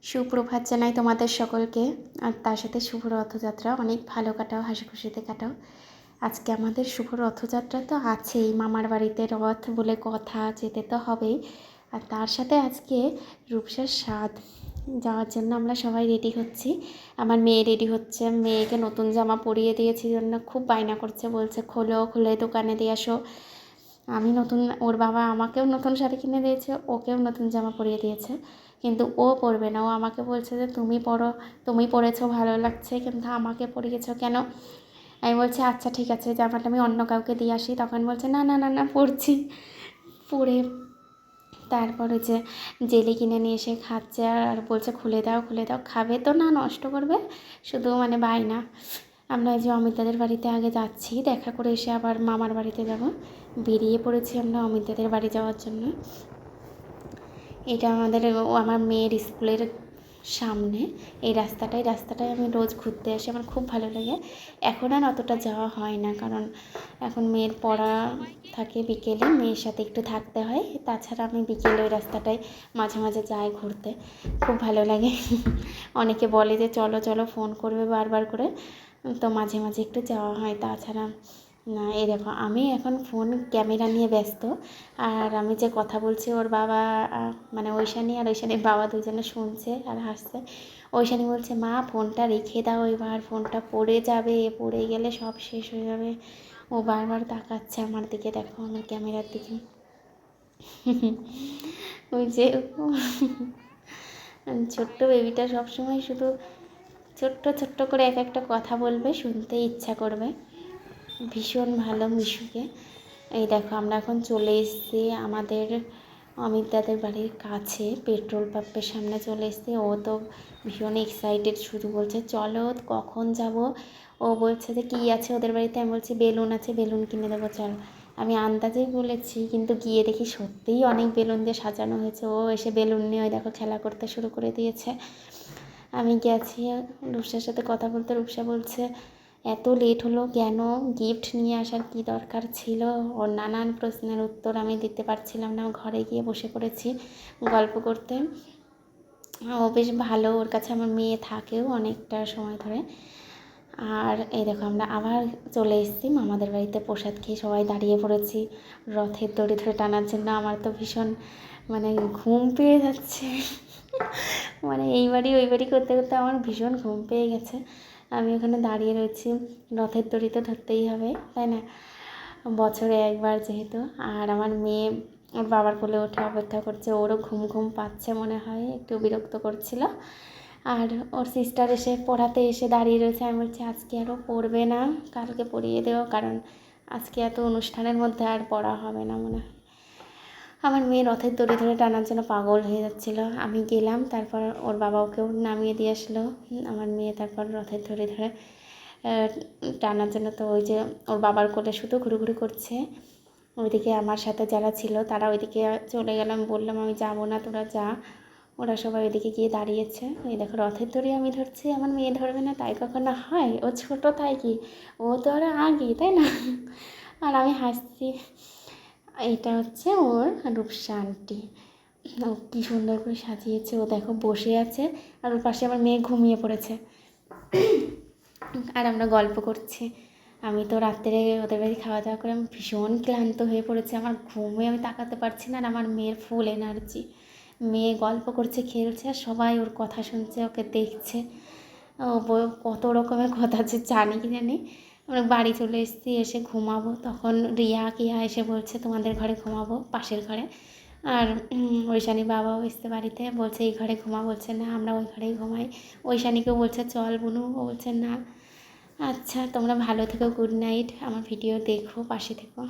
সুপ্রভাত জানাই তোমাদের সকলকে। আর তার সাথে শুভ রথযাত্রা। অনেক ভালো কাটাও, হাসি খুশিতে কাটাও। আজকে আমাদের শুভ রথযাত্রা তো আছেই, মামার বাড়িতে রথ বলে কথা, যেতে তো হবেই। আর তার সাথে আজকে রূপসার স্বাদ যাওয়ার জন্য আমরা সবাই রেডি হচ্ছি। আমার মেয়ে রেডি হচ্ছে, মেয়েকে নতুন জামা পরিয়ে দিয়েছি জন্য খুব বায়না করছে, বলছে খোলো, খুলে দোকানে দিয়ে আসো। আমি নতুন, ওর বাবা আমাকেও নতুন শাড়ি কিনে দিয়েছে, ওকেও নতুন জামা পরিয়ে দিয়েছে, কিন্তু ও পরবে না। ও আমাকে বলছে যে তুমি পরো, তুমি পরেছো ভালো লাগছে, কিন্তু আমাকে পরিয়েছো কেন? আমি বলছি আচ্ছা ঠিক আছে, জামাটা আমি অন্য কাউকে দিয়ে আসি। তখন বলছে না না না না পরছি। পরে তারপরে যে জেলি কিনে নিয়ে এসে খাচ্ছে আর বলছে খুলে দাও খুলে দাও। খাবে তো না, নষ্ট করবে, শুধু মানে বায়না। আমরা এই যে অমিতাদের বাড়িতে আগে যাচ্ছি, দেখা করে এসে আবার মামার বাড়িতে যাব। বেরিয়ে পড়েছি আমরা অমিতাদের বাড়ি যাওয়ার জন্য। এটা আমার মেয়ের স্কুলের সামনে এই রাস্তাটায় আমি রোজ ঘুরতে আসি, আমার খুব ভালো লাগে। এখন আর অতটা যাওয়া হয় না, কারণ এখন মেয়ের পড়া থাকে বিকেলে, মেয়ের সাথে একটু থাকতে হয়। তাছাড়া আমি বিকেলে ওই রাস্তাটায় মাঝে মাঝে যাই ঘুরতে, খুব ভালো লাগে। অনেকে বলে যে চলো চলো, ফোন করবে বারবার করে, তো মাঝে মাঝে একটু যাওয়া হয়। তাছাড়া না, এই দেখো আমি এখন ফোন ক্যামেরা নিয়ে ব্যস্ত, আর আমি যে কথা বলছি ওর বাবা মানে ঐশানী আর ঐশানীর বাবা দুজনে শুনছে আর হাসছে। ঐশানী বলছে মা ফোনটা রেখে দাও, এবার ফোনটা পড়ে যাবে, পড়ে গেলে সব শেষ হয়ে যাবে। ও বারবার তাকাচ্ছে আমার দিকে, দেখো আমার ক্যামেরার দিকে। ওই যে ছোট্ট বেবিটা সবসময় শুধু ছোট্ট ছোট্ট করে এক একটা কথা বলবে, শুনতে ইচ্ছা করবে। ভীষণ ভালো মিশুকে। এই দেখো আমরা এখন চলে এসেছি আমাদের অমিতদাদের বাড়ির কাছে, পেট্রোল পাম্পের সামনে চলে এসেছি। ও তো ভীষণ এক্সাইটেড, শুধু বলছে চলো, কখন যাব। ও বলছে যে কী আছে ওদের বাড়িতে, আমি বলছি বেলুন আছে, বেলুন কিনে দেবো চলো। আমি আন্দাজেই বলেছি, কিন্তু গিয়ে দেখি সত্যিই অনেক বেলুন দিয়ে সাজানো হয়েছে। ও এসে বেলুন নিয়ে ওই দেখো খেলা করতে শুরু করে দিয়েছে। আমি গেছি রূপসার সাথে কথা বলতে, রূপসা বলছে এত লেট হলো কেন, গিফট নিয়ে আসার কি দরকার ছিল? ওর নানান প্রশ্নের উত্তর আমি দিতে পারছিলাম না, ঘরে গিয়ে বসে পড়েছি গল্প করতে। ও বেশ ভালো, ওর কাছে আমার মেয়ে থাকেও অনেকটা সময় ধরে। আর এই দেখো আমরা আবার চলে এসেছি মামাদের বাড়িতে, প্রসাদ খেয়ে সবাই দাঁড়িয়ে পড়েছি রথের দড়ি ধরে টানার জন্য। আমার তো ভীষণ মানে ঘুম পেয়ে যাচ্ছে। মানে এই বাড়ি ওই বাড়ি করতে করতে আমার ভীষণ ঘুম পেয়ে গেছে। আমি ওখানে দাঁড়িয়ে রয়েছি, রথের দড়ি তো ধরতেই হবে, তাই না, বছরে একবার যেহেতু। আর আমার মেয়ে ওর বাবার কোলে ওঠে অপেক্ষা করছে, ওরও ঘুম ঘুম পাচ্ছে মনে হয়, একটু বিরক্ত করছিল। আর ওর সিস্টার এসে পড়াতে এসে দাঁড়িয়ে রয়েছে। আমি বলছি আজকে আরও পড়বে না, কালকে পড়িয়ে দেবো, কারণ আজকে এত অনুষ্ঠানের মধ্যে আর পড়া হবে না মনে হয়। আমার মেয়ে রথের দড়ি ধরে টানার জন্য পাগল হয়ে যাচ্ছিল। আমি গেলাম, তারপর ওর বাবা ওকেও নামিয়ে দিয়ে আসলো। আমার মেয়ে তারপর রথের দড়ি ধরে টানার জন্য, তো ওই যে ওর বাবার কোলে শুধু ঘুরুঘুরি করছে। ওইদিকে আমার সাথে যারা ছিল তারা ওইদিকে চলে গেলাম, বললাম আমি যাবো না, তোরা যা। ওরা সবাই ওইদিকে গিয়ে দাঁড়িয়েছে। এই দেখো রথের দড়ি আমি ধরছি, আমার মেয়ে ধরবে না তাই কখনো হয়? ও ছোটো তাই কি, ও তো আরও আগে, তাই না? আর আমি হাসছি। এটা হচ্ছে ওর রূপসা আন্টি, ও কী সুন্দর করে সাজিয়েছে। ও দেখো বসে আছে, আর ওর পাশে আমার মেয়ে ঘুমিয়ে পড়েছে, আর আমরা গল্প করছি। আমি তো রাত্রে ওদের বাড়ি খাওয়া দাওয়া করে আমি ভীষণ ক্লান্ত হয়ে পড়েছি, আমার ঘুমে আমি তাকাতে পারছি না। আর আমার মেয়ের ফুল এনার্জি, মেয়ে গল্প করছে, খেলছে, আর সবাই ওর কথা শুনছে, ওকে দেখছে। ও কত রকমের কথা যে জানি কি জানি। আমরা বাড়ি চলে এসেছি, এসে ঘুমাবো, তখন কিয়া এসে বলছে তোমাদের ঘরে ঘুমাবো, পাশের ঘরে। আর ঐশানীর বাবাও এসছে বাড়িতে, বলছে এই ঘরে ঘুমা, বলছে না আমরা ওই ঘরেই ঘুমাই। ঐশানীকেও বলছে চল বুনু, ও বলছে না। আচ্ছা তোমরা ভালো থেকো, গুড নাইট, আমার ভিডিও দেখো, পাশে থেকো।